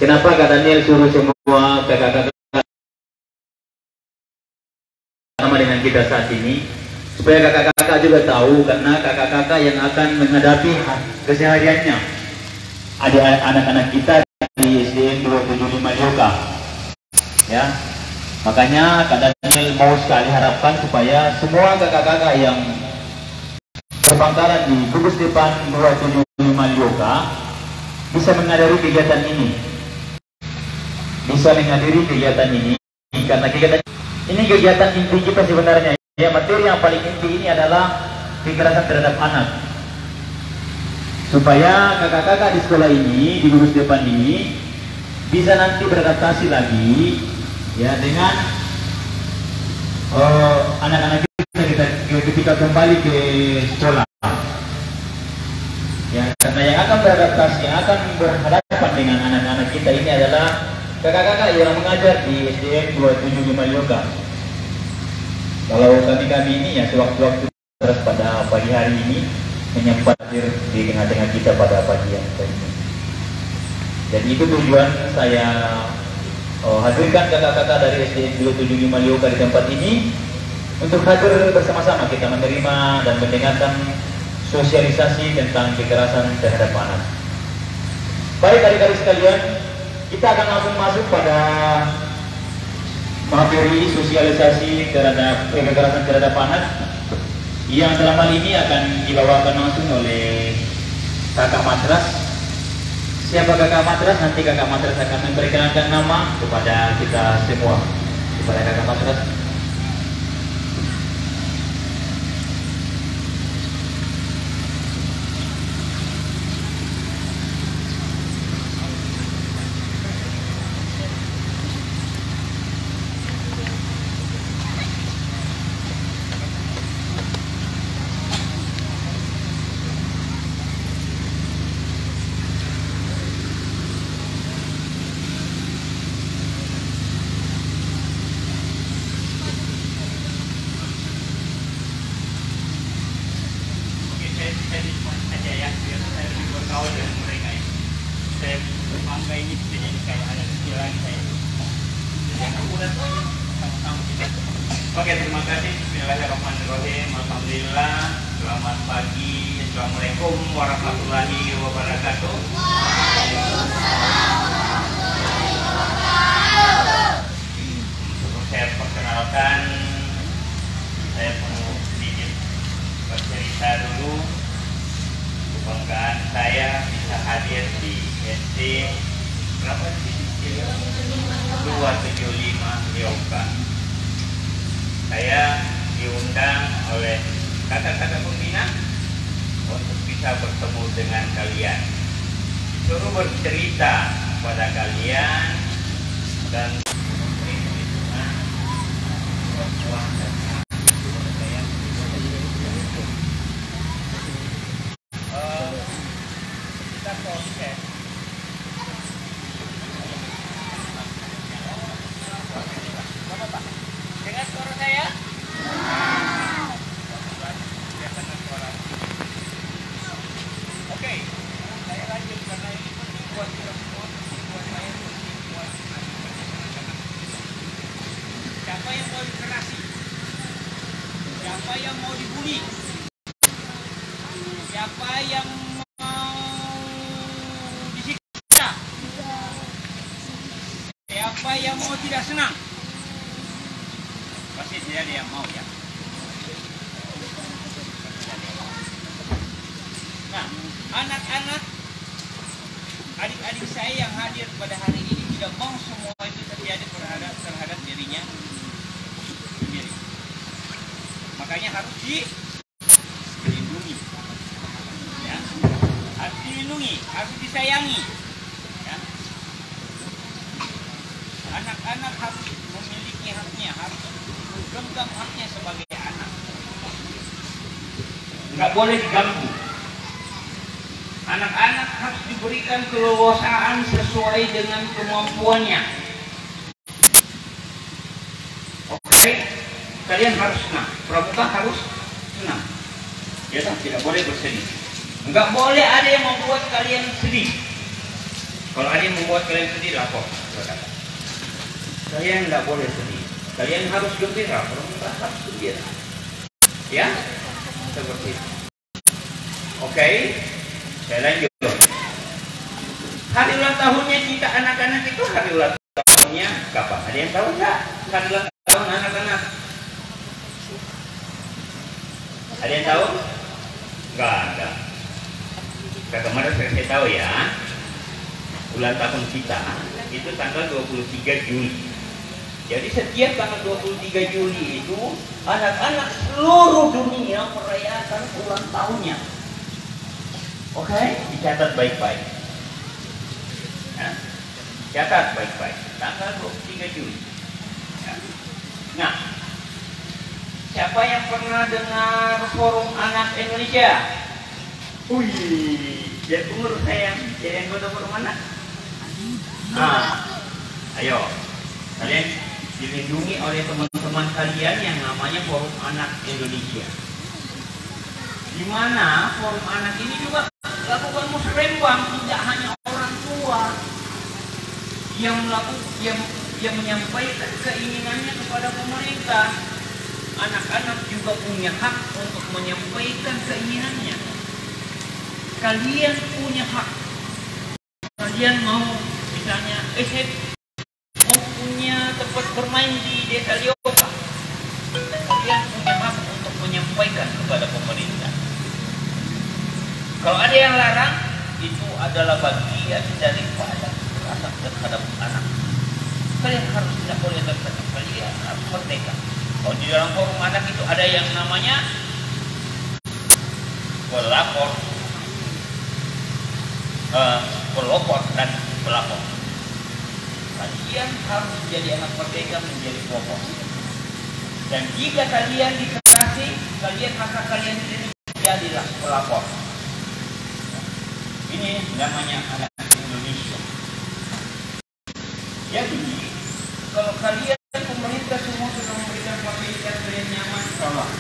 Kenapa Kak Daniel suruh semua kakak-kakak sama dengan kita saat ini? Supaya kakak-kakak juga tahu, karena kakak-kakak yang akan menghadapi kesehariannya. Ada anak-anak kita di SDN 275 Yoga. Ya. Makanya Kak Daniel mau sekali harapkan supaya semua kakak-kakak yang berpangkalan di gugus depan 275 Yoga bisa menghadiri kegiatan ini. Bisa menghadiri kegiatan ini karena kegiatan ini kegiatan inti kita sebenarnya. Ya, materi yang paling inti ini adalah kekerasan terhadap anak. Supaya kakak-kakak di sekolah ini, di gugus depan ini bisa nanti beradaptasi lagi ya dengan anak-anak kita ketika kembali ke sekolah. Ya, karena yang akan beradaptasi, yang akan berhadapan dengan anak-anak kita ini adalah kakak-kakak yang mengajar di SDN 275 Yoga. Kalau kami ini ya sewaktu-waktu terus pada pagi hari ini menyempat hadir di tengah-tengah kita pada pagi yang ini. Jadi itu tujuan saya hadirkan kakak-kakak dari SDN 275 Yoga di tempat ini untuk hadir bersama-sama kita menerima dan mendengarkan sosialisasi tentang kekerasan terhadap anak. Baik adik-adik sekalian, kita akan langsung masuk pada materi sosialisasi terhadap kekerasan terhadap anak yang dalam hal ini akan dibawakan langsung oleh Kakak Matras. Siapa Kakak Matras? Nanti Kakak Matras akan memperkenalkan nama kepada kita semua. Kepada Kakak Matras. Oke, terima kasih. Bismillahirrahmanirrahim. Alhamdulillah. Selamat pagi. Assalamualaikum warahmatullahi wabarakatuh. Saya perkenalkan, saya mau sedikit bercerita dulu. Kebanggaan saya bisa hadir di SD berapa sih? 275 Yoga. Saya diundang oleh kakak-kakak pembina untuk bisa bertemu dengan kalian, suruh bercerita kepada kalian dan kita proses. Dengar suara saya? Oke, saya lanjut karena ini penting buat kita semua, buat saya, buat anak-anak. Siapa yang mau dikerasi? Siapa yang mau dibully? Siapa yang mau disiksa? Siapa yang mau tidak senang? Pasti tidak ada yang mau ya. Nah, anak-anak, adik-adik saya yang hadir pada hari ini tidak mau semua itu terjadi terhadap dirinya sendiri. Makanya harus dilindungi, ya. Harus dilindungi, harus disayangi. Ya. Anak-anak harus memiliki haknya, harus genggam haknya sebagai anak. Nggak boleh diganggu. Anak-anak harus diberikan keleluasaan sesuai dengan kemampuannya. Oke, kalian harus senang. Pramuka harus senang. Ya, tidak boleh bersedih. Nggak boleh ada yang membuat kalian sedih. Kalau ada yang membuat kalian sedih, lapor. Kalian nggak boleh sedih. Kalian harus gembira. Kalau nggak harus gembira. Ya, seperti itu. Oke, saya lanjut. Hari ulang tahunnya kita anak-anak itu hari ulang tahunnya kapan? Ada yang tahu nggak? Hari ulang tahun anak-anak? Ada yang tahu? Enggak. Kemarin saya tahu ya. Ulang tahun kita itu tanggal 23 Juli. Jadi setiap tanggal 23 Juli itu anak-anak seluruh dunia merayakan ulang tahunnya. Oke, dicatat baik-baik. Ya, catat baik-baik. Tanggal 23 Juli. Ya. Nah, siapa yang pernah dengar Forum Anak Indonesia? Wih, jadi umur saya. Jadi yang gue forum anak. Ayo, kalian dilindungi oleh teman-teman kalian yang namanya Forum Anak Indonesia. Di mana Forum Anak ini juga lakukan musrembang, tidak hanya orang tua yang menyampaikan keinginannya kepada pemerintah. Anak-anak juga punya hak untuk menyampaikan keinginannya. Kalian punya hak. Kalian mau misalnya mau punya tempat bermain di desa Liopa, kalian punya hak untuk menyampaikan kepada pemerintah. Kalau ada yang larang, itu adalah bagian daripada kekerasan terhadap anak. Kalian harus tidak boleh terkena, kalian harus merdeka. Kalau di dalam forum anak itu ada yang namanya pelopor dan pelapor. Kalian harus menjadi anak merdeka, menjadi pelopor. Dan jika kalian dikasih, hak kalian ini jadilah pelapor. Ini namanya anak Indonesia. Jadi kalau kalian pemerintah semua sudah memberikan fasilitas kalian nyaman, tolong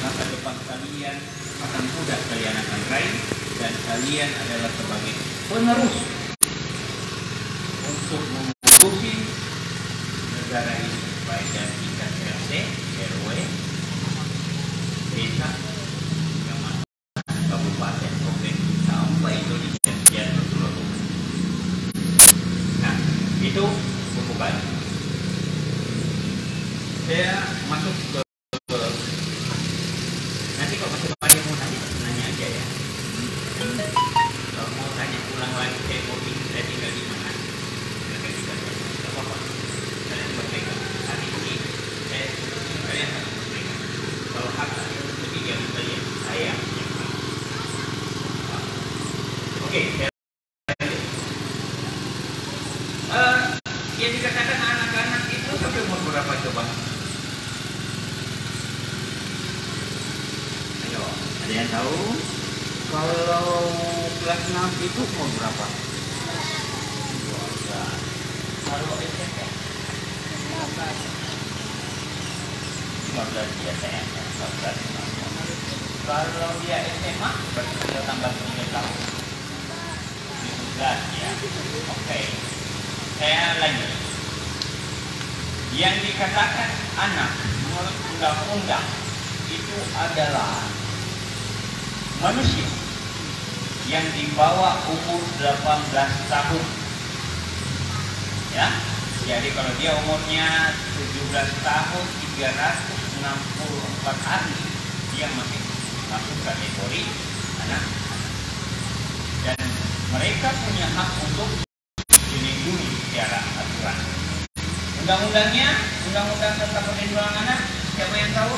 masa depan kalian akan mudah, kalian akan raih, dan kalian adalah sebagai penerus untuk mengurusi negara ini, baik dari tingkat RT, RW, desa, kabupaten, provinsi, sampai Indonesia dan seluruh. Nah, itu pembukaan. Saya masuk ke nanti kalau masih ada yang mau nanya aja ya. Kalau mau tanya ulang lagi, saya mau saya tinggal di mana? Tidak apa-apa. Kalian merdeka. Hari ini kalian harus merdeka. Kalau hak jadi jangan kalian, saya yang hak. Oke, yang dikatakan anak-anak itu sampai umur berapa coba? Ayo, ada yang tahu? Kalau kelas 6 itu umur berapa? 12. Kalau SMP? 15 dia saya. 15. Kalau dia SMA berarti dia tambah 3 tahun. 17 ya. Oke. Saya lanjut. Yang dikatakan anak menurut undang-undang itu adalah manusia yang di bawah umur 18 tahun. Ya. Jadi kalau dia umurnya 17 tahun 364 hari, dia masih masuk kategori anak. Dan mereka punya hak untuk dilindungi secara aturan. Undang-undangnya, Undang-Undang tentang Perlindungan Anak, siapa yang tahu?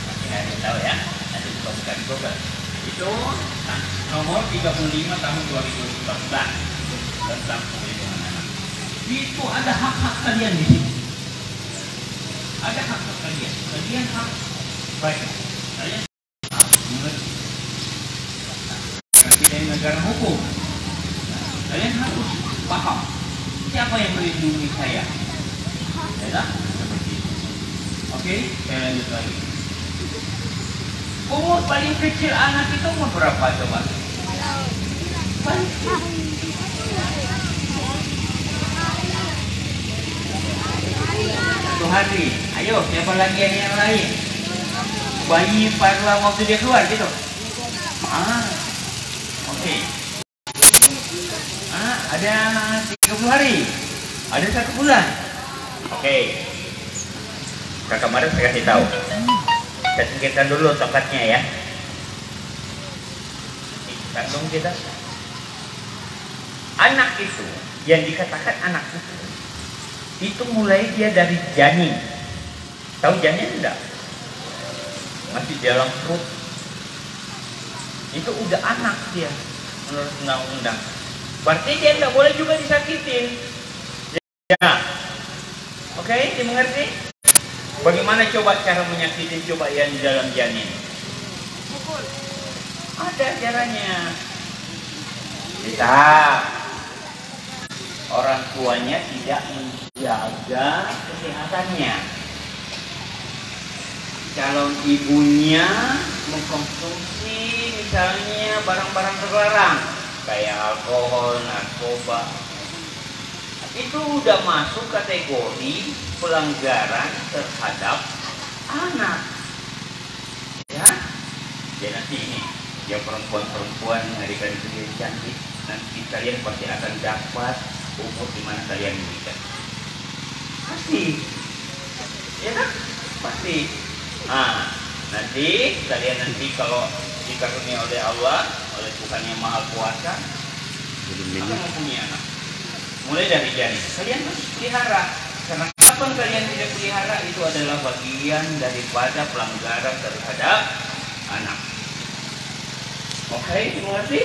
Masih ada yang tahu ya? Nanti coba buka di Google. Itu nomor 35 tahun 2014 tentang perlindungan anak. Itu ada hak-hak kalian di sini. Ada hak-hak kalian. Kalian harus baik. Kalian harus mengerti. Karena kita negara hukum. Kalian harus paham siapa yang melindungi saya. Ya, seperti itu. Oke, saya lanjut lagi. Umur paling kecil anak itu umur berapa coba? hari. Ayo, siapa lagi yang lain? Bayi parla waktu dia keluar gitu. Oke. Ada 30 hari. Ada 1 bulan. Oke. Kakak Maret saya kasih tahu. Kita singkirkan dulu tongkatnya ya. Kandung kita. Anak itu, yang dikatakan anak itu mulai dia dari janin. Tahu janin enggak? Masih di dalam perut. Itu udah anak dia menurut undang-undang. Berarti dia enggak boleh juga disakitin. Ya. Oke, dimengerti? Bagaimana coba cara menyakiti coba yang di dalam janin? Ada caranya. Kita orang tuanya tidak menjaga kesehatannya. Calon ibunya mengkonsumsi misalnya barang-barang terlarang kayak alkohol, narkoba. Itu udah masuk kategori pelanggaran terhadap anak. Ya, jadi nanti ini yang perempuan-perempuan mengadakan kerja cantik, nanti kalian pasti akan dapat umur di mana kalian menikah. Pasti, ya kan? Pasti. Nanti kalian kalau dikaruniai oleh Allah, oleh Tuhan yang Maha Kuasa, akan mempunyai anak. Mulai dari janin, kalian harus pelihara. Karena kapan kalian tidak pelihara itu adalah bagian daripada pelanggaran terhadap anak. Oke, terima kasih.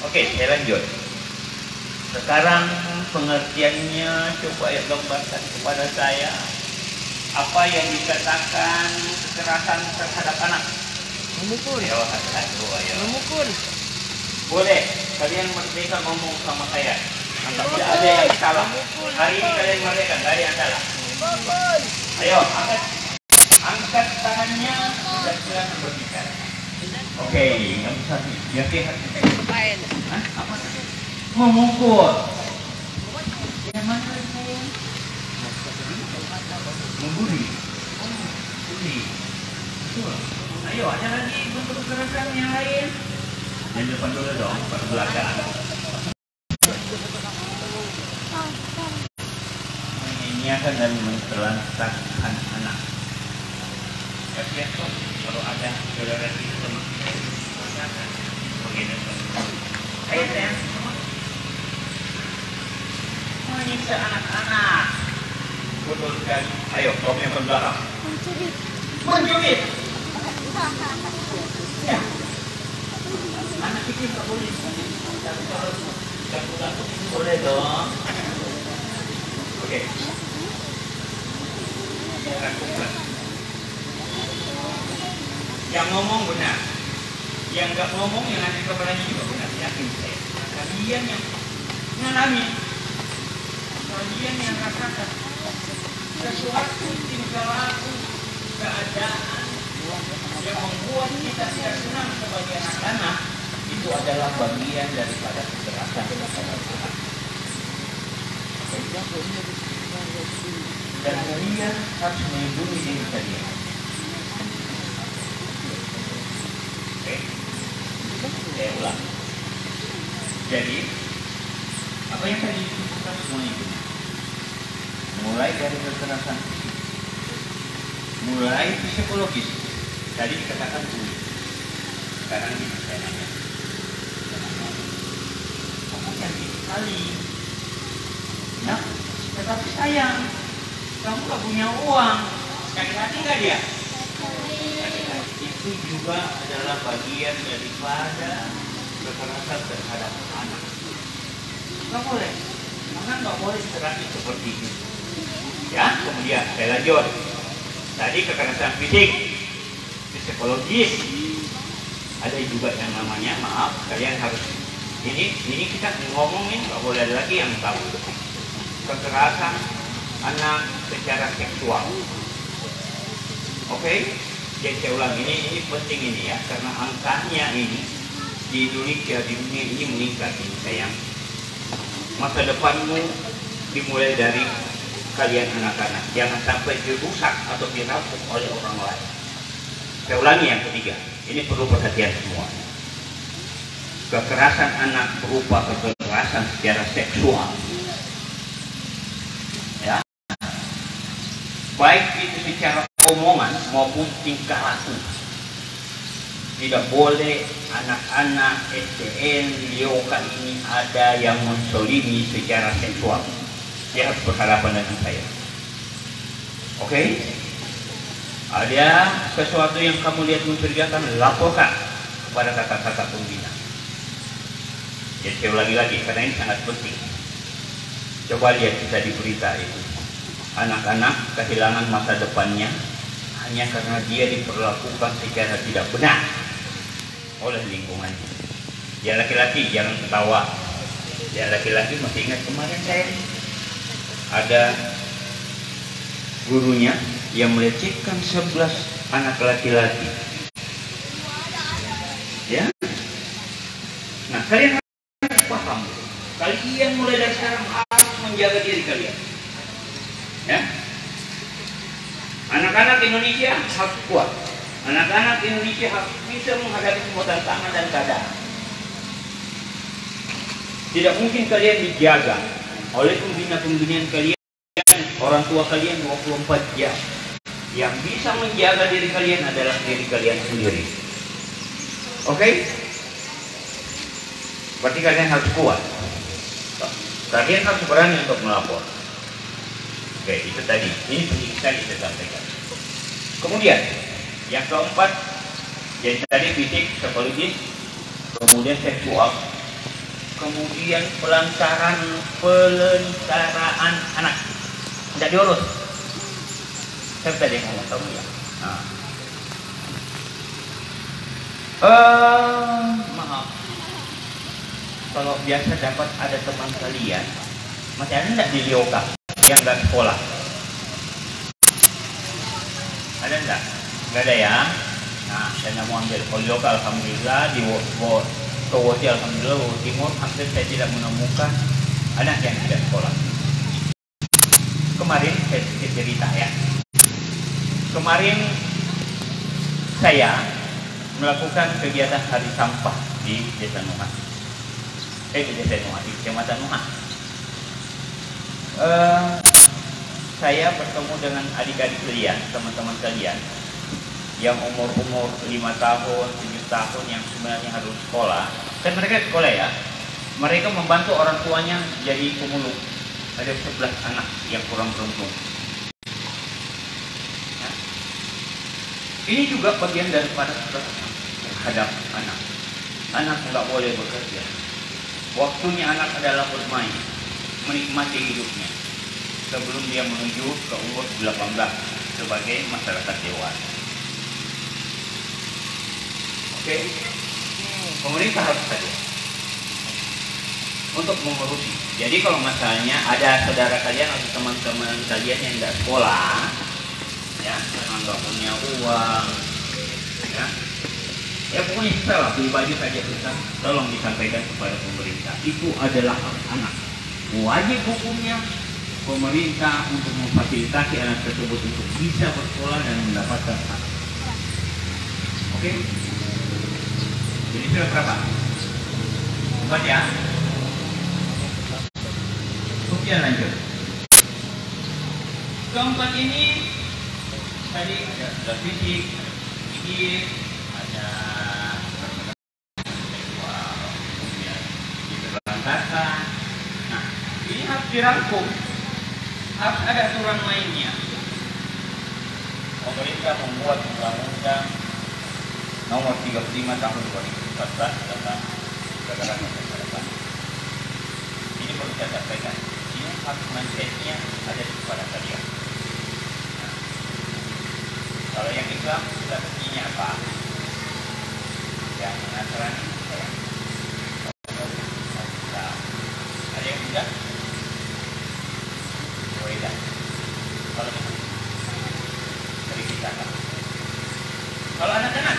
Oke, saya lanjut. Sekarang pengertiannya coba ya gambarkan kepada saya. Apa yang dikatakan kekerasan terhadap anak? Memukul. Ayo, ayo. Memukul. Boleh, kalian merdeka ngomong sama saya. Tidak ada yang salah. Hari ini kalian merdeka, tidak ada yang salah. Ayo, angkat tangannya dan silakan berbicara. Oke, yang satu. Yang sehat. Apa? Memukul. Yang mana saya? Membuli. Membuli. Betul. Ayo, ada lagi bentuk kekerasan yang lain. Yang depan dulu dong, pada belakang. Menyanyiakan dan mentelantarkan anak. Kasihan kok kalau ada saudara itu sama begini. Ayo sayang, menyiksa anak-anak. Betul sekali. Ayo, kamu yang belakang. Mencubit. Ya. Anak itu nggak boleh. Tapi kalau ganggu-ganggu itu boleh dong. Oke. Yang ngomong benar, yang nggak ngomong yang ada kepalanya juga benar. Yakin saya. Kalian yang mengalami, kalian yang rasakan sesuatu tingkah laku keadaan yang membuat kita tidak senang sebagai anak-anak, itu adalah bagian daripada kekerasan terhadap anak. Dan kalian harus melindungi diri kalian. Oke, saya ulang. Jadi, apa yang tadi disebutkan semua itu, mulai dari kekerasan fisik, mulai psikologis. Tadi dikatakan dulu. Sekarang ini saya nanya. Kamu cantik sekali. Ya, tetapi sayang, kamu gak punya uang. Sakit hati nggak dia? Itu juga adalah bagian daripada kekerasan terhadap anak. Nggak boleh. Karena nggak boleh terapi seperti itu. Ya, kemudian saya lanjut. Tadi kekerasan fisik, psikologis, ada juga yang namanya, maaf, kalian harus ini kita ngomongin nggak boleh ada lagi yang tahu. Kekerasan anak secara seksual. Oke, jadi saya ulang ini penting ini ya, karena angkanya ini di Indonesia, di dunia ini meningkat ini sayang. Masa depanmu dimulai dari kalian anak-anak. Jangan sampai dirusak atau dirampok oleh orang lain. Saya ulangi yang ketiga, ini perlu perhatian semua. Kekerasan anak berupa kekerasan secara seksual, ya, baik itu secara omongan maupun tingkah laku. Tidak boleh anak-anak SDN Lioka ini ada yang mensolimi secara seksual. Dia harus berhadapan dengan saya. Oke? Ada sesuatu yang kamu lihat mencurigakan, laporkan kepada kakak-kakak pembina. Jadi saya ulangi lagi karena ini sangat penting. Coba lihat kita di berita itu. Anak-anak kehilangan masa depannya hanya karena dia diperlakukan secara tidak benar oleh lingkungannya. Dia laki-laki, jangan ketawa. Dia laki-laki, masih ingat kemarin saya ada gurunya yang melecehkan 11 anak laki-laki. Ya. Nah, kalian harus paham. Kalian mulai dari sekarang harus menjaga diri kalian. Ya. Anak-anak Indonesia harus kuat. Anak-anak Indonesia harus bisa menghadapi semua tantangan dan keadaan. Tidak mungkin kalian dijaga oleh pembina-pembinaan kalian, orang tua kalian 24 jam. Yang bisa menjaga diri kalian adalah diri kalian sendiri. Oke? Berarti kalian harus kuat. Kalian harus berani untuk melapor. Oke, itu tadi. Ini penting sekali saya sampaikan. Kemudian, yang keempat, yang tadi fisik, psikologis, kemudian seksual, kemudian pelancaran anak. Tidak diurus. Saya tadi ngomong kamu ya. Maaf. Kalau biasa dapat ada teman kalian, masih ada tidak di Lioka yang nggak sekolah? Ada enggak? Enggak ada ya. Nah, saya nggak mau ambil. Kalau Lioka alhamdulillah, di Kowoti alhamdulillah, Wowo Timur hampir saya tidak menemukan anak yang tidak sekolah. Kemarin saya cerita ya. Kemarin saya melakukan kegiatan hari sampah di Desa Nuha. Di Desa Nuha, di Kecamatan Nuha. Saya bertemu dengan adik-adik kalian, teman-teman kalian yang umur-umur 5 tahun, 7 tahun yang sebenarnya harus sekolah. Kan mereka sekolah ya. Mereka membantu orang tuanya jadi pemulung. Ada 11 anak yang kurang beruntung. Ya. Ini juga bagian daripada terhadap anak. Anak nggak boleh bekerja. Waktunya anak adalah bermain, menikmati hidupnya sebelum dia menuju ke umur 18 sebagai masyarakat dewasa. Oke, pemerintah harus hadir untuk mengurusi. Jadi kalau misalnya ada saudara kalian atau teman-teman kalian yang tidak sekolah, ya, karena nggak punya uang, ya pokoknya kita lah pribadi saja kita tolong disampaikan kepada pemerintah. Itu adalah hak anak. Wajib hukumnya pemerintah untuk memfasilitasi anak tersebut untuk bisa bersekolah dan mendapatkan hak. Oke? Jadi sudah berapa? 4 ya? Kemudian lanjut. Keempat ini tadi ada fisik, psikis, ada seksual, kemudian diberangkatkan. Nah, ini harus dirangkum, harus ada aturan mainnya. Pemerintah membuat undang-undang nomor 35 tahun 2014 tentang kekerasan seksual. Ini perlu saya sampaikan. Ini harus mindsetnya ada di kepala kalian. Nah, kalau yang Islam sudah mestinya apa? Yang Nasrani saya. Ada yang tidak? Tidak. Kalau itu dari kita kan. Kalau anak-anak,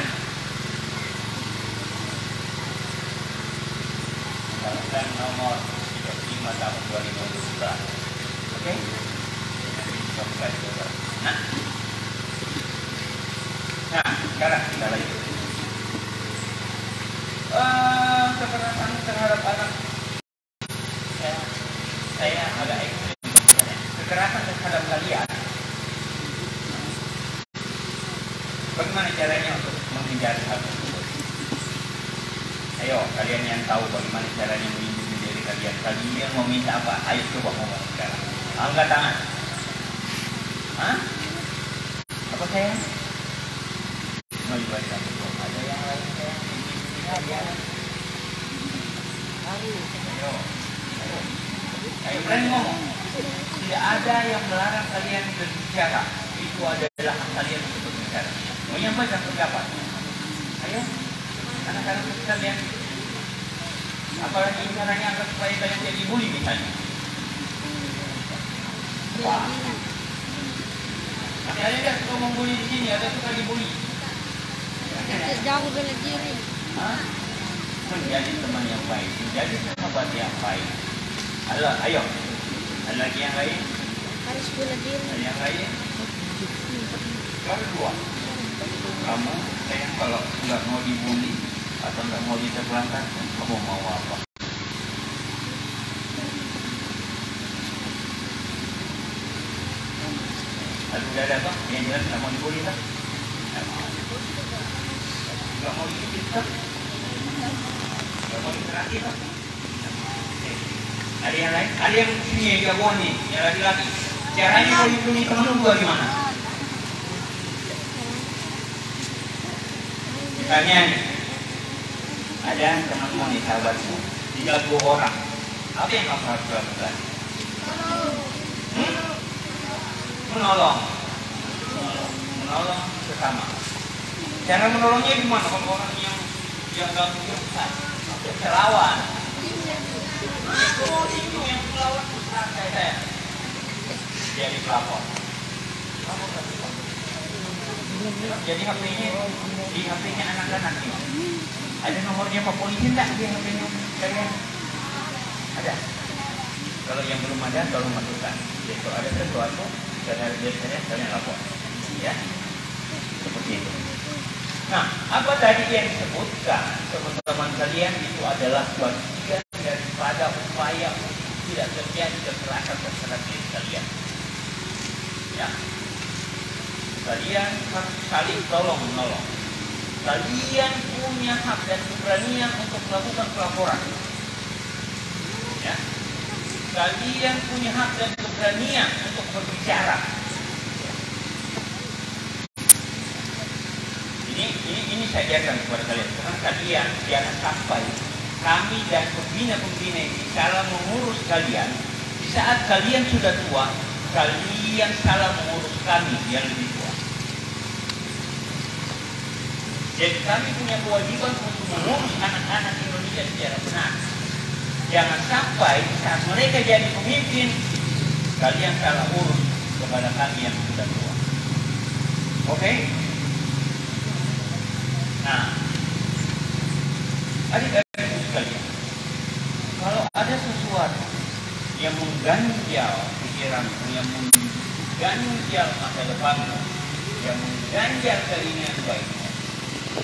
Undang-Undang nomor 35 tahun 2012 Oke? Nah, sekarang kita lanjut. Kekerasan terhadap anak, saya agak ekstrim. Kekerasan terhadap kalian, bagaimana caranya untuk menghindari hal tersebut? Ayo, kalian yang tahu bagaimana caranya melindungi diri kalian. Kalian mau minta apa? Ayo coba ngomong sekarang. Angkat tangan. Hah? Apa saya? Mau dibaca dulu. Ada yang lain saya? Ayo. Ayo berani ngomong. Tidak ada yang melarang kalian berbicara. Itu adalah hak kalian untuk berbicara. Menyampaikan pendapat. Ayo, anak-anak sekalian. Apalagi caranya agar supaya kalian tidak dibully misalnya. Wah. Ada yang suka membuli di sini, ada suka dibully. Jauh bela diri. Menjadi teman yang baik, menjadi sahabat yang baik. Ayo. Ada lagi yang lain? Harus bela diri. Ada yang lain? Kedua, kamu sayang kalau nggak mau dibully atau nggak mau diterbangkan, kamu mau apa? Sudah ada apa? Yang jelas nggak mau dibully kan? Nggak mau dibully kan? Nggak mau diterapi kan? Ada yang lain? Ada yang sini yang jagoan nih, yang laki-laki. Caranya melindungi teman juga gimana? Misalnya nih, ada temanmu nih, sahabatmu, 30 orang. Apa yang kamu harus lakukan? Menolong sesama. Cara menolongnya gimana? Kalau orang yang dalam kehidupan, saya lawan. Yang melawan saya jadi pelapor. Jadi HP-nya anak-anak nih. Ada nomornya Pak Polisi enggak di HP-nya kalian? Ada. Kalau yang belum ada, tolong masukkan. Jadi kalau ada sesuatu, biasanya kalian lapor. Ya, seperti itu. Nah, apa tadi yang disebutkan teman-teman kalian itu adalah bagian daripada upaya untuk tidak terjadi kekerasan terhadap diri kalian. Ya, kalian harus saling tolong menolong. Kalian punya hak dan keberanian untuk melakukan pelaporan. Ya, kalian punya hak dan keberanian untuk berbicara. Ini saya ajarkan kepada kalian. Karena kalian jangan sampai kami dan pembina-pembina ini salah mengurus kalian. Di saat kalian sudah tua, kalian salah mengurus kami yang lebih tua. Jadi kami punya kewajiban untuk mengurus anak-anak Indonesia secara benar. Jangan sampai saat mereka jadi pemimpin, kalian salah urus kepada kami yang sudah tua. Oke? Nah, adik-adik sekalian, kalau ada sesuatu yang mengganjal pikiranmu, yang mengganjal masa depanmu, yang mengganjal keinginan baikmu,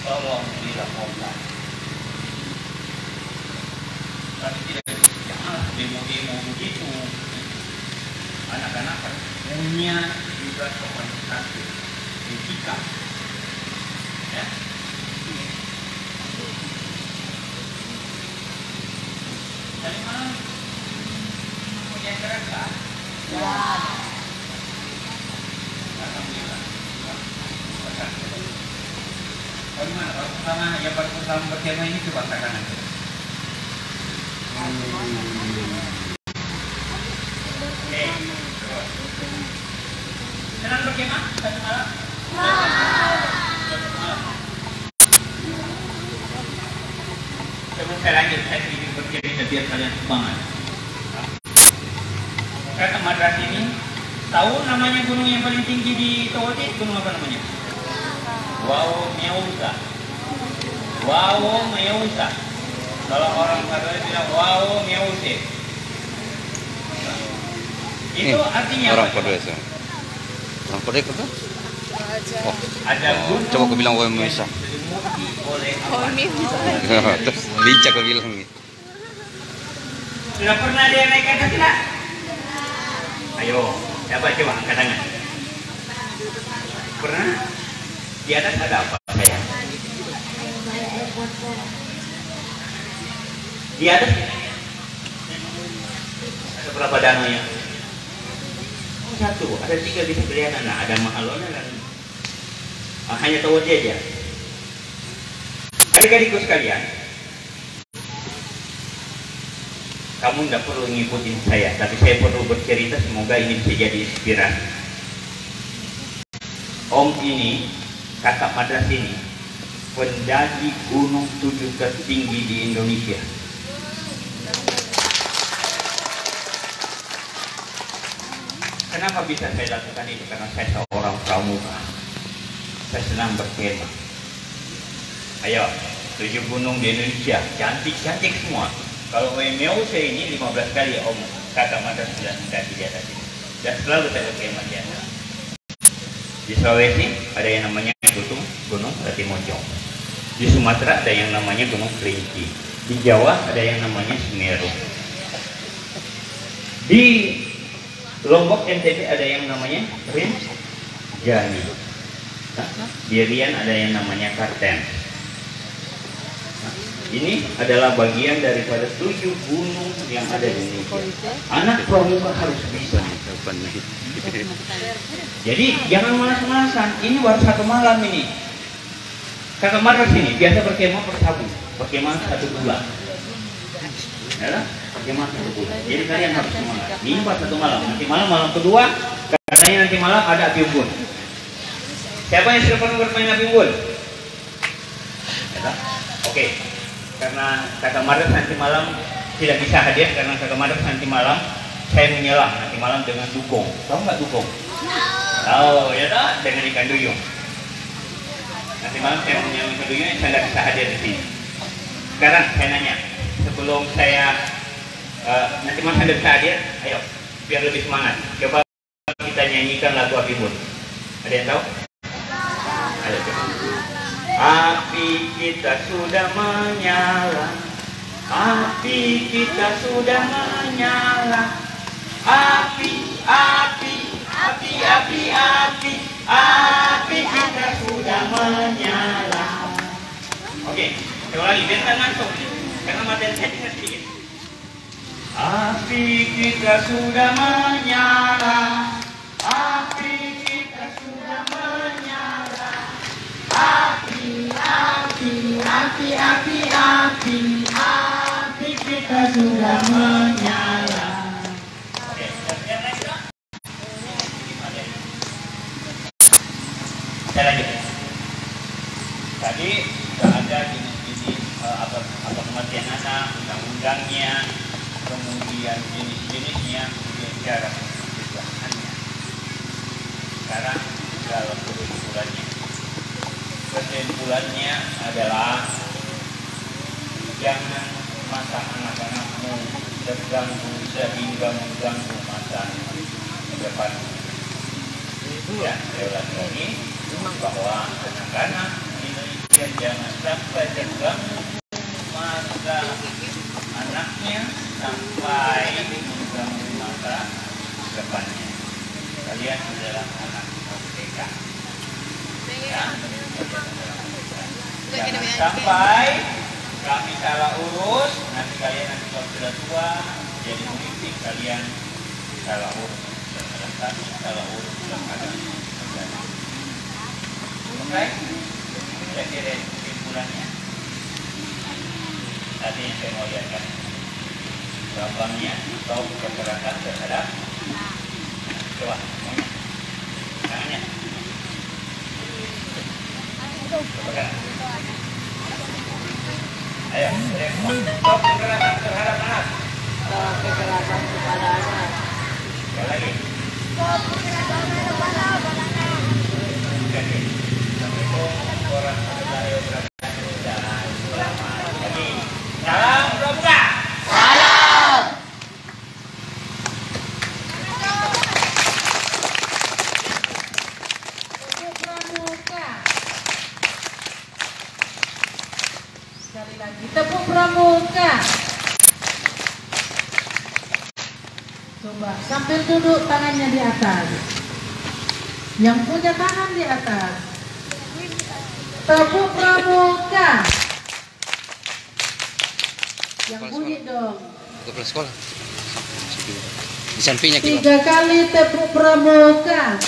tolong dilaporkan. Tapi janganlah demo-demo begitu. Anak-anak punya juga sopan satu etika. Ya. Dari mana? Punya gerakan? Ya. Alhamdulillah. Bagaimana? Yang pertama berkemah ini coba tangan. Oke. Senang berkemah? Satu malam? Sebelum saya lanjut, saya sedikit bercerita biar kalian semangat. Kata Madras ini, tahu namanya gunung yang paling tinggi di Tawati? Gunung apa namanya? Wow Meusa. Wow Meusa. Kalau orang Padang bilang wow Meusa. Itu artinya orang apa? Korea. Orang Korea apa? Oh, Ada gunung coba aku bilang OM bisa. diselimuti oleh Oh, awan. ini Terus lincah aku bilang nih. Sudah pernah dia naik ke atas tidak? Ayo, coba angkat tangan. Pernah? Di atas ada apa saya? Di atas ada berapa danaunya? Oh, satu, ada 3 bisa kelihatan. Nah, ada Mahalona dan hanya tahu aja. Adik-adikku sekalian, kamu tidak perlu ngikutin saya, tapi saya perlu bercerita, semoga ini bisa jadi inspirasi. Om ini, kakak Madras ini, pendaki gunung 7 tertinggi di Indonesia. Kenapa bisa saya lakukan itu? Karena saya seorang pramuka. Saya senang berkemah. Ayo, 7 gunung di Indonesia, cantik-cantik semua. Kalau WMO saya ini 15 kali Om kakak Madras sudah mendaki di atas ini. Dan selalu saya berkemah di atas. Di Sulawesi ada yang namanya Gunung Latimojong. Di Sumatera ada yang namanya Gunung Kerinci. Di Jawa ada yang namanya Semeru. Di Lombok NTB ada yang namanya Rinjani. Di Riau ada yang namanya Kartens. Ini adalah bagian daripada 7 gunung yang ada di Indonesia. Anak pramuka harus bisa. Jadi jangan malas-malasan. Ini baru 1 malam ini. Kakak Madras ini biasa berkemah per sabtu, berkemah 1 bulan. Ya, berkemah 1 bulan. Jadi kalian harus semangat. Ini baru 1 malam. Nanti malam kedua, katanya nanti malam ada api unggun. Siapa yang sudah pernah bermain api unggun? Ya, oke. Karena kakak Madras nanti malam tidak bisa hadir, karena kakak Madras nanti malam saya menyelam nanti malam dengan dukung. Tahu nggak dukung? Tahu ya tak? Dengan ikan duyung. Nanti malam saya menyelam ikan duyung, saya tidak bisa hadir di sini. Sekarang saya nanya, sebelum saya nanti malam saya bisa hadir, ayo biar lebih semangat. Coba kita nyanyikan lagu Api Unggun. Ada yang tahu? Ayo coba. Api kita sudah menyala, api kita sudah menyala, api, api, api, api, api, api kita sudah menyala. Oke, coba lagi, biar kita langsung, karena materi saya tinggal sedikit. Api kita sudah menyala, api kita sudah menyala, api, api, api, api, api, api kita sudah menyala. Oke, siap lagi dong? Saya lanjut. Tadi sudah ada jenis-jenis apa kematian anak, undang-undangnya, kemudian jenis-jenisnya, kemudian cara pencegahannya. Sekarang dalam kesimpulannya. Kesimpulannya adalah jangan masa anak-anakmu terganggu sehingga mengganggu masa depan. Ya, saya ulangi lagi bahwa anak-anak Indonesia jangan sampai terganggu masa anaknya sampai mengganggu masa depannya. Kalian adalah anak merdeka. Ya. Jangan sampai kami salah urus, nanti kalian kalau sudah tua jadi pemimpin, kalian salah urus. Dan kami salah urus dalam keadaan negara. Oke? Saya kira kesimpulannya tadi yang saya mau lihatkan programnya atau kekerasan terhadap coba semuanya tangannya. Ayo, stop kekerasan terhadap anak. Stop kekerasan kepada anak. Sekali lagi. Stop kekerasan kepada anak. Oke. Assalamualaikum warahmatullahi wabarakatuh. Dan selamat pagi. Salam pramuka. Salam. Coba sambil duduk tangannya di atas. Yang punya tangan di atas. Tepuk pramuka. Yang bunyi dong. Kepala sekolah. Di sampingnya 3 kali tepuk pramuka.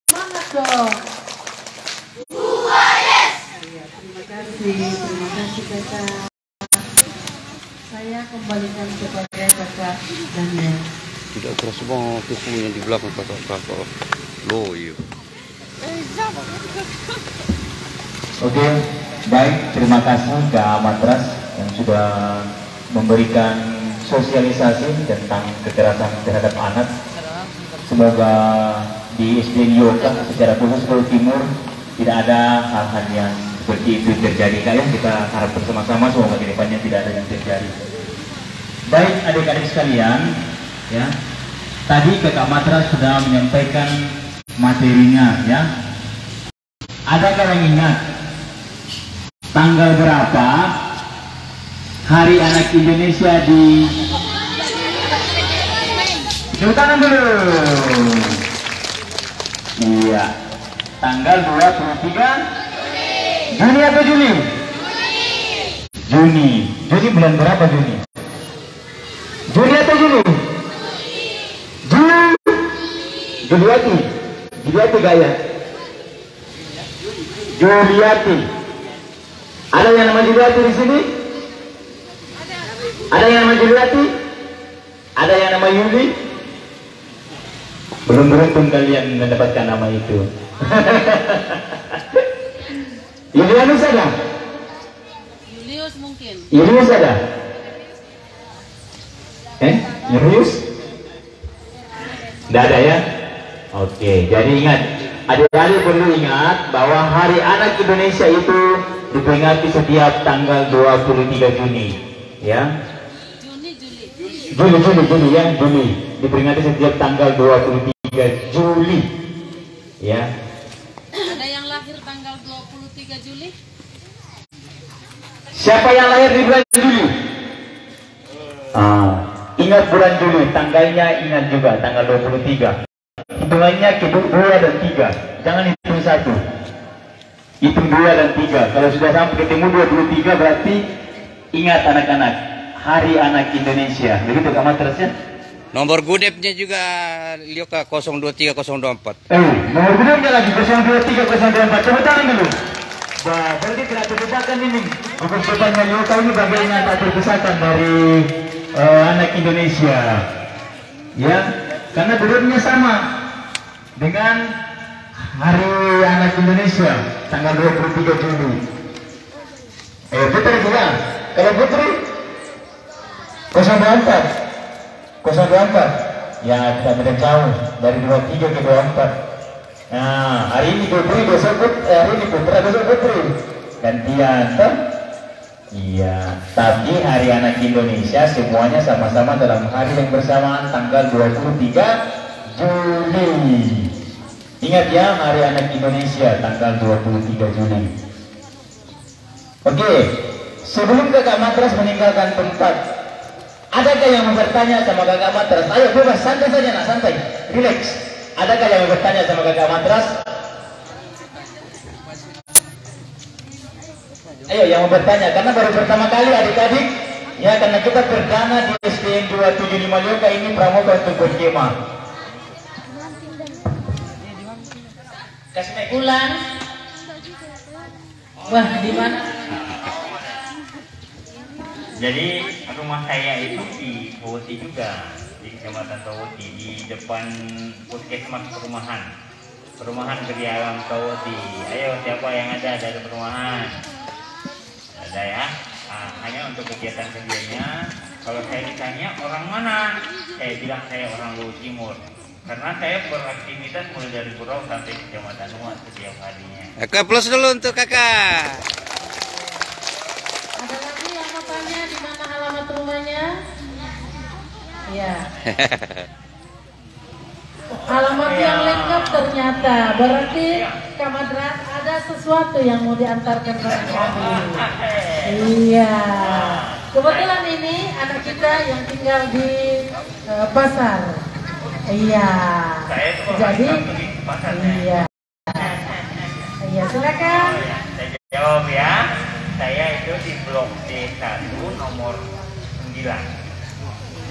Semangat dong. Ya, terima kasih kakak. Saya kembalikan kepada kakak Daniel. Tidak keras banget tukunya di belakang kakak. Loh iya. Oke, baik, terima kasih Kak Matras yang sudah memberikan sosialisasi tentang kekerasan terhadap anak. Semoga di SD Yoka secara khusus Jawa Timur tidak ada hal-hal yang seperti itu terjadi. Kak, ya, kita harap bersama-sama semoga ke depannya tidak ada yang terjadi. Baik adik-adik sekalian, ya, tadi Kak Matras sudah menyampaikan materinya, ya. Adakah yang ingat tanggal berapa Hari Anak Indonesia di Tepuk tangan dulu. Iya, tanggal 23 Juni atau Juli? Juni. Juni bulan berapa Juni? Juni atau Juli? Juli. Juliati. Juliati gaya. Juliati. Ada yang nama Juliati di sini? Ada yang nama Juliati? Ada yang nama Yuli? Belum beruntung kalian mendapatkan nama itu. Julianus ada? Julius mungkin. Julius ada? Julius? Tidak ada ya? Oke, jadi ingat, adik-adik perlu ingat bahwa Hari Anak Indonesia itu diperingati setiap tanggal 23 Juni, ya. Juli ya, Juli. Diperingati setiap tanggal 23 Juli, ya. Ada yang lahir tanggal 23 Juli? Siapa yang lahir di bulan Juli? Ingat bulan Juli, tanggalnya ingat juga, tanggal 23. Hitungannya hitung 2 dan 3, jangan hitung 1. Hitung 2 dan 3. Kalau sudah sampai ketemu 23 berarti ingat anak-anak, Hari Anak Indonesia. Begitu Kak Matrasnya? Nomor gudepnya juga Lioka 023024. Nomor gudepnya lagi 023024. Coba tangan dulu. Wah, berarti tidak terpisahkan ini. Buku depannya Lioka ini bagian yang tak terpisahkan dari anak Indonesia. Ya, karena gudepnya sama dengan Hari Anak Indonesia tanggal 23 Juli. Putri juga. Kalau Putri 024. 024. Ya, kita beda jauh dari 23 ke 24. Nah, hari ini Putri, besok hari ini Putra, besok Putri. Gantian, toh? Iya, tapi Hari Anak Indonesia semuanya sama-sama dalam hari yang bersamaan tanggal 23 Juli. Ingat ya, Hari Anak Indonesia tanggal 23 Juli. Oke, sebelum Kakak Matras meninggalkan tempat, adakah yang mau bertanya sama Kakak Matras? Ayo bebas, santai saja nak, santai, relax. Adakah yang mau bertanya sama Kakak Matras? Ayo yang mau bertanya, karena baru pertama kali adik-adik, ya, karena kita perdana di SDN 275 Lioka ini pramuka untuk berkemah. Ulang. Wah, di mana? Jadi rumah saya itu di Tawoti juga, di Kecamatan Tawoti, di depan puskesmas perumahan Geri Alam Tawoti. Ayo siapa yang ada dari perumahan? Ada ya? Hanya untuk kegiatan-kegiatannya. Kalau saya ditanya orang mana, saya bilang saya orang Luwu Timur. Karena saya beraktivitas mulai dari Burau sampai Kecamatan Nuat setiap harinya. Kakak plus dulu untuk kakak. Ada lagi yang mau tanya di mana alamat rumahnya? Iya. Alamat yang lengkap ternyata. Berarti Kak Madras ada sesuatu yang mau diantarkan kepada kami. Iya. Kebetulan ini anak kita yang tinggal di pasar. Iya. Jadi, iya. Iya, silakan. Saya jawab ya. Saya itu di blok D1 nomor 9.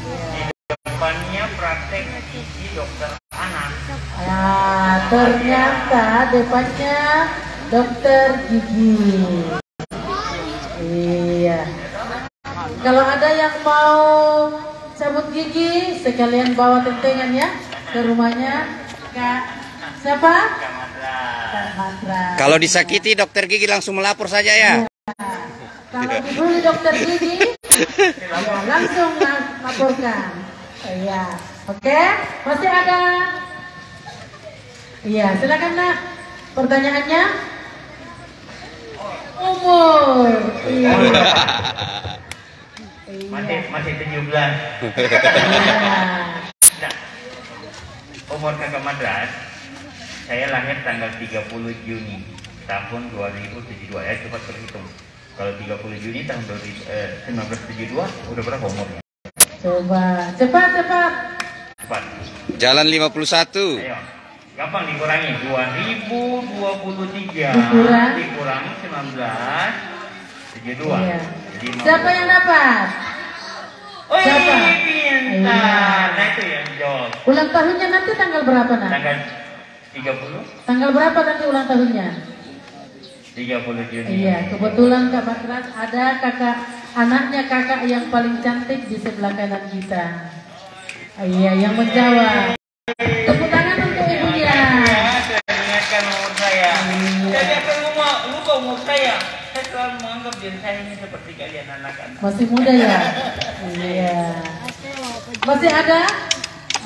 Di depannya praktek gigi dokter anak. Nah, ternyata depannya dokter gigi. Iya. Kalau ada yang mau cabut gigi, sekalian bawa tentengan ya ke rumahnya. Kak, siapa? Kak Madras. Kalau disakiti dokter gigi langsung melapor saja ya. Kalau dibully dokter gigi, ya langsung laporkan. Iya, oke. Masih ada? Iya, silakan nak. Pertanyaannya? Umur. Iya. Masih 17. Iya. Nah, umur Kakak Madras, saya lahir tanggal 30 Juni tahun 2072 ya, cepat berhitung. Kalau 30 Juni tahun 1972 udah berapa umurnya? Coba, cepat. Cepat. Jalan 51. Ayo, gampang dikurangi. 2023 dikurangi 1972. Iya. Jadi Siapa yang dapat? Oh, Siapa? pintar. Nah itu yang jawab. Ulang tahunnya nanti tanggal berapa nak? Tanggal 30. Tanggal berapa nanti ulang tahunnya? 30 Juni. Iya, kebetulan Kak Madras ada anaknya kakak yang paling cantik di sebelah kanan kita. Iya, yang menjawab. Tepuk tangan untuk ibunya. Saya ingatkan umur saya. Jadi apa lupa umur saya? Saya selalu menganggap diri saya ini seperti kalian anak-anak. Masih muda ya? Iya. Masih ada?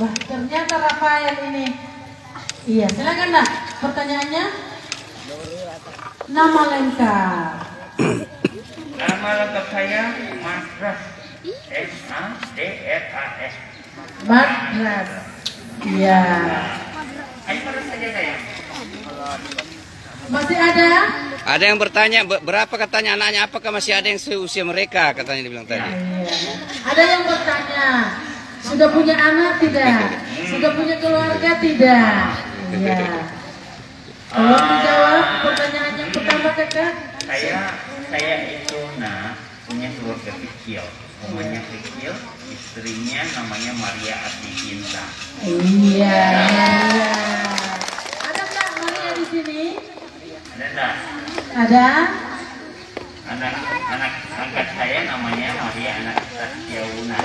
Wah, ternyata Rafael ini. Iya, silakan nak. Pertanyaannya? Nama lengkap. Nama lengkap saya Madras. MADRAS. Madras. Iya. Ayo terus saja saya. Masih ada? Ada yang bertanya berapa katanya anaknya, apakah masih ada yang seusia mereka katanya dibilang tadi. Iya. Ada yang bertanya, sudah punya anak tidak? Sudah punya keluarga tidak? Iya. Tolong dijawab pertanyaan yang pertama kakak. Saya itu punya keluarga kecil. Namanya kecil, istrinya namanya Maria Atikinta. Iya. Ada nggak Maria di sini? Ada enggak? Ada. Anak angkat saya namanya Maria Anastasia Una.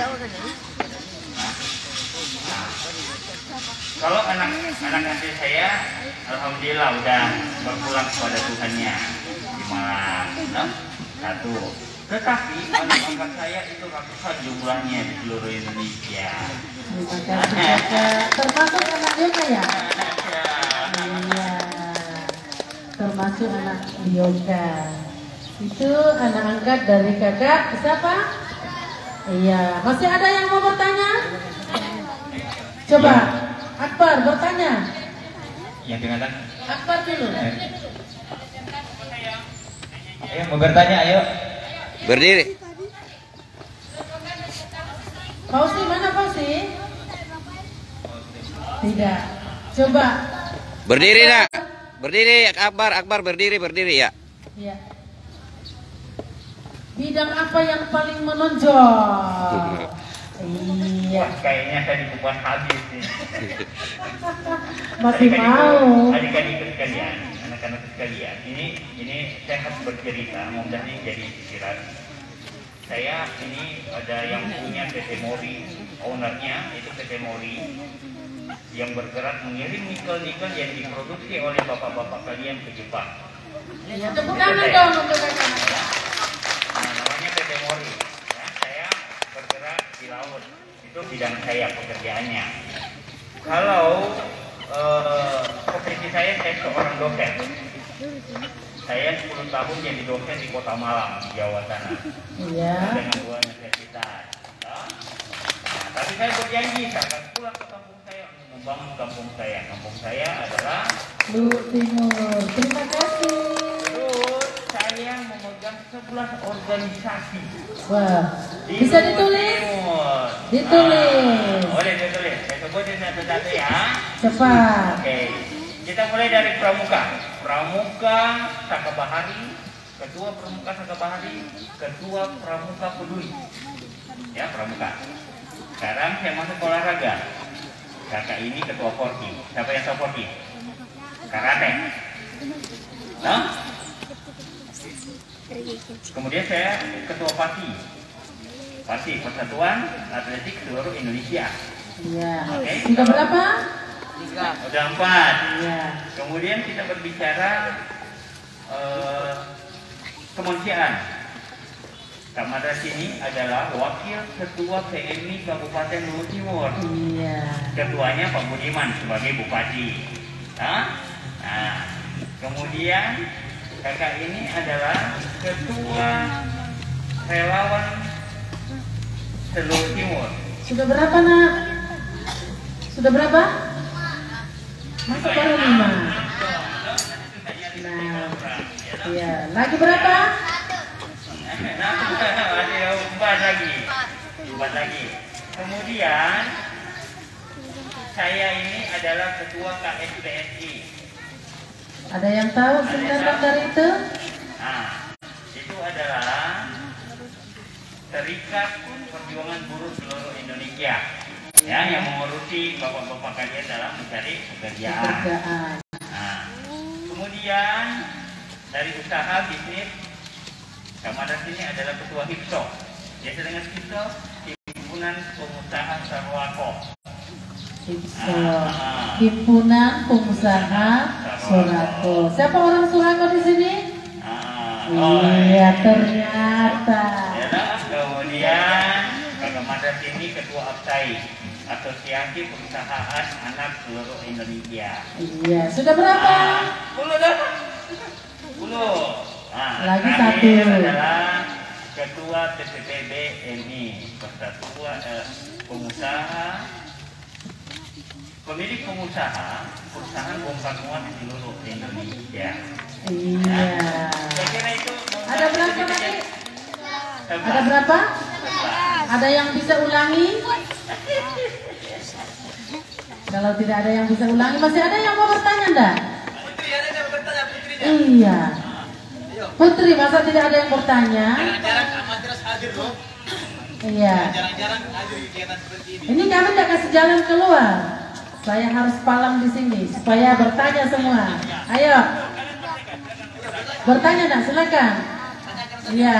Kalau anak angkat saya, alhamdulillah udah berpulang kepada Tuhannya di Malang. Nah, satu. Tetapi anak angkat saya itu ratusan jumlahnya di seluruh Indonesia. Terima kasih kakak. Termasuk anak juga ya? Iya. Termasuk anak Yoga. Itu anak angkat dari kakak. Siapa? Iya. Masih ada yang mau bertanya? Coba, Akbar bertanya. Yang dengan Akbar dulu. ayo mau bertanya, ayo. Berdiri. Fauzi mana Fauzi? Tidak. Coba. Berdiri nak. Berdiri Akbar berdiri ya. Iya. Bidang apa yang paling menonjol? Iya. Wah, kayaknya saya dikupas habis nih. Masih mau. Adik-adik sekalian, anak-anak sekalian, ini saya harus bercerita, mudah-mudahan ini jadi pikiran. Saya ini ada yang punya PT Mori, ownernya itu PT Mori, yang bergerak mengirim nikel-nikel yang diproduksi oleh bapak-bapak kalian ke Jepang. Ya, tepuk tangan dong untuk kakak. Nah, namanya PT Mori. Ya, saya bergerak di laut, itu bidang saya pekerjaannya. Kalau profesi saya seorang dosen. Saya 10 tahun jadi dosen di Kota Malang, di Jawa sana. Iya. Dengan 2 universitas. Nah, tapi saya berjanji saya akan pulang ke kampung saya Subang kampung saya. Kampung saya adalah Luhur Timur. Terima kasih. terus saya memegang 11 organisasi. Wah, di bisa Luhur ditulis? Timur. Ditulis. Boleh ditulis. Saya sebutin satu-satu ya. Cepat. Oke. Kita mulai dari Pramuka. Pramuka Sakabahari, Ketua Pramuka Sakabahari, Ketua Pramuka Peduli. Ya, Pramuka. Sekarang saya masuk olahraga. Kakak ini Ketua Forki. Siapa yang tahu Forki? Karate. Nah? Kemudian saya Ketua Pati. Pati Persatuan Atletik Seluruh Indonesia. Iya. Oke. Sudah berapa? Udah 4. Iya. Kemudian kita berbicara kemanusiaan. Kak Madras ini adalah Wakil Ketua PMI Kabupaten Luhur Timur. Iya. Ketuanya Pak Budiman sebagai Bupati. Nah, kemudian kakak ini adalah Ketua Relawan Seluruh Timur. Sudah berapa, Nak? Sudah berapa? Masa baru 5. Nah, iya. Lagi berapa? Nah, ada 4 lagi. 4 lagi. Kemudian saya ini adalah Ketua KSPSI. Ada yang tahu singkatan dari itu? Nah, itu adalah Serikat Perjuangan Buruh Seluruh Indonesia. Ya, yang mengurusi bapak-bapak kalian dalam mencari pekerjaan. Nah, kemudian dari usaha bisnis, Kak Madras ini adalah Ketua HIPSO. Biasa dengan HIPSO, Himpunan Pengusaha Sarwako. Himpunan Pengusaha Surako. Siapa orang Surako di sini? Iya, ternyata. Ya, kemudian Kak Madras ini Ketua APSAI, Asosiasi Perusahaan Anak Seluruh Indonesia. Iya, sudah berapa? 10 dah. 10. Lagi terakhir 1. adalah Ketua PPPB MI, Persatuan Pengusaha Pemilik Pengusaha Perusahaan Bongkar Muat di seluruh Indonesia. Iya. Saya kira itu. Ada berapa lagi? Ada berapa? Ada yang bisa ulangi? Kalau tidak ada yang bisa ulangi, masih ada yang mau bertanya enggak? Iya. Putri, masa tidak ada yang bertanya? Jarang-jarang Kak Madras hadir loh. Iya. Jarang-jarang hadir kegiatan seperti ini. Ini kami tidak kasih jalan keluar. Saya harus palang di sini supaya bertanya semua. Ayo. Bertanya enggak? Silakan. Iya.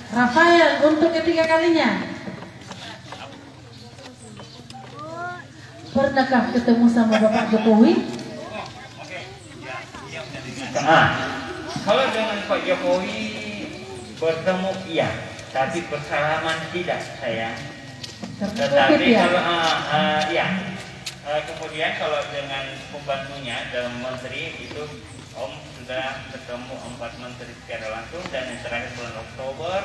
Rafael untuk ketiga kalinya. Pernahkah ketemu sama Bapak Jokowi? Kalau dengan Pak Jokowi bertemu iya, tapi bersalaman tidak saya. Tetapi ya? kalau iya, kemudian kalau dengan pembantunya dalam menteri itu Om sudah ketemu 4 menteri secara langsung, dan yang terakhir bulan Oktober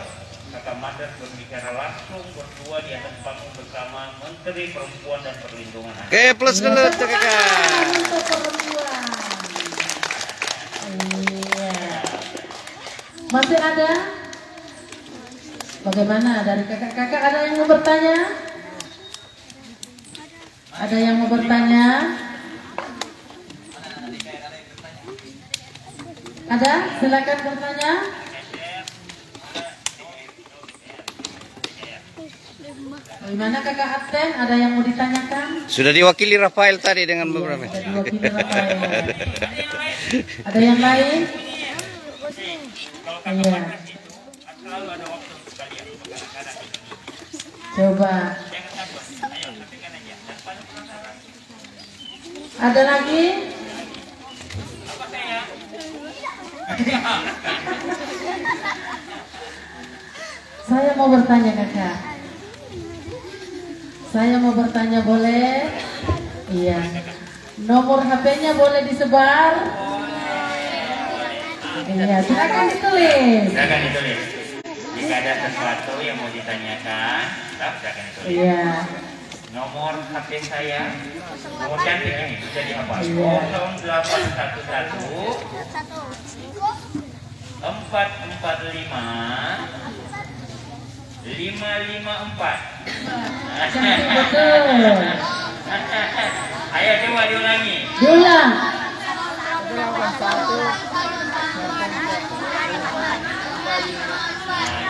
Kakak Madras berbicara langsung berdua di atas panggung bersama Menteri Perempuan dan Perlindungan Anak. Oke, plus dulu tuh kakak. Untuk perempuan. Iya. Masih ada? Bagaimana dari kakak-kakak, ada yang mau bertanya? Ada yang mau bertanya? Ada? Silakan bertanya. Bagaimana kakak Absen? Ada yang mau ditanyakan? Sudah diwakili Rafael tadi dengan beberapa. Sudah diwakili Rafael. Ada yang lain? Iya. Selalu ada waktu untuk kalian. Coba. Ada lagi? Saya mau bertanya kakak. Saya mau bertanya, boleh? Iya. Nomor HP-nya boleh disebar? Iya, silakan ditulis. Silakan ditulis. Jika ada sesuatu yang mau ditanyakan, silakan ditulis. Iya. Nomor HP saya, nomor cantik ini bisa dihafal. 0811 445 554. Cantik betul. Ayo coba diulangi. Diulang.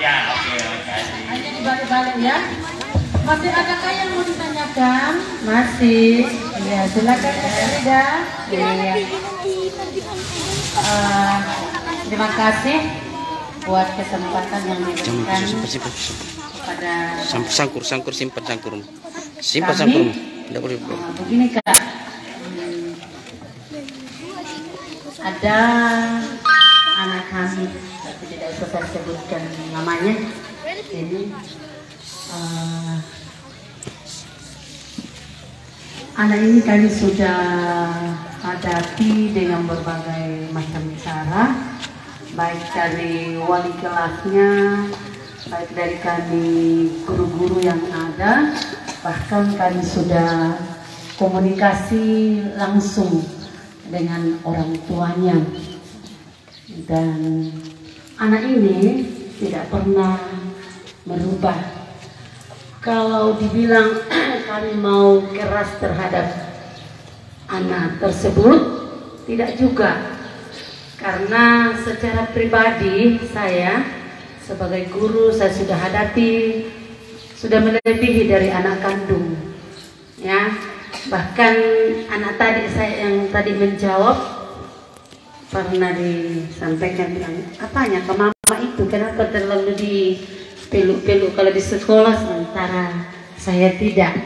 Ya, oke, makasih. Hanya dibalik-balik ya. Masih adakah yang mau ditanyakan? Masih. Ya, silakan Kak Rida. Iya. Terima kasih buat kesempatan yang diberikan kepada Sangkur, simpan sangkur. Simpan kami. sangkur. Tidak boleh. Begini Kak, ada anak kami, tapi tidak bisa saya sebutkan namanya. Ini anak ini kami sudah hadapi dengan berbagai macam cara, baik dari wali kelasnya, baik dari kami guru-guru yang ada, bahkan kami sudah komunikasi langsung dengan orang tuanya. Dan anak ini tidak pernah merubah. Kalau dibilang kami mau keras terhadap anak tersebut, tidak juga. Karena secara pribadi saya sebagai guru, saya sudah hadapi, sudah melebihi dari anak kandung, ya. Bahkan anak tadi saya yang tadi menjawab pernah disampaikan bilang, apanya ke mama itu, kenapa terlalu dipeluk-peluk kalau di sekolah, sementara saya tidak.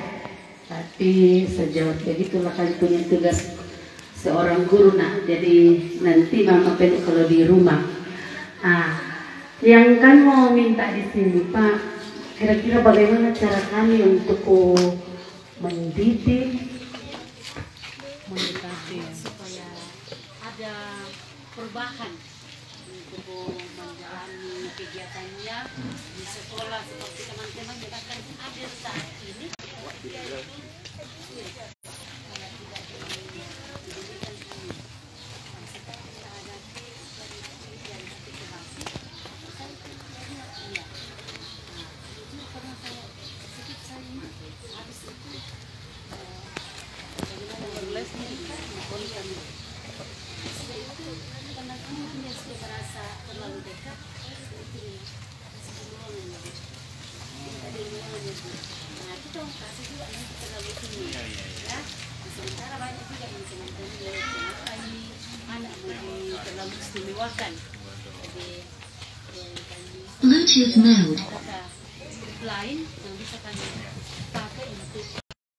Tapi sejauh begitulah kami punya tugas seorang guru, nak. Jadi nanti mama peluk kalau di rumah. Yang kan mau minta di sini, Pak, kira-kira bagaimana cara kami untuk mendidik, supaya ada perubahan untuk menjalani kegiatannya di sekolah seperti teman-teman yang akan hadir saat ini. Sementara banyak juga yang teman-teman kenapa ini anak terlalu istimewakan. Jadi Bluetooth mode. lain yang bisa kami pakai untuk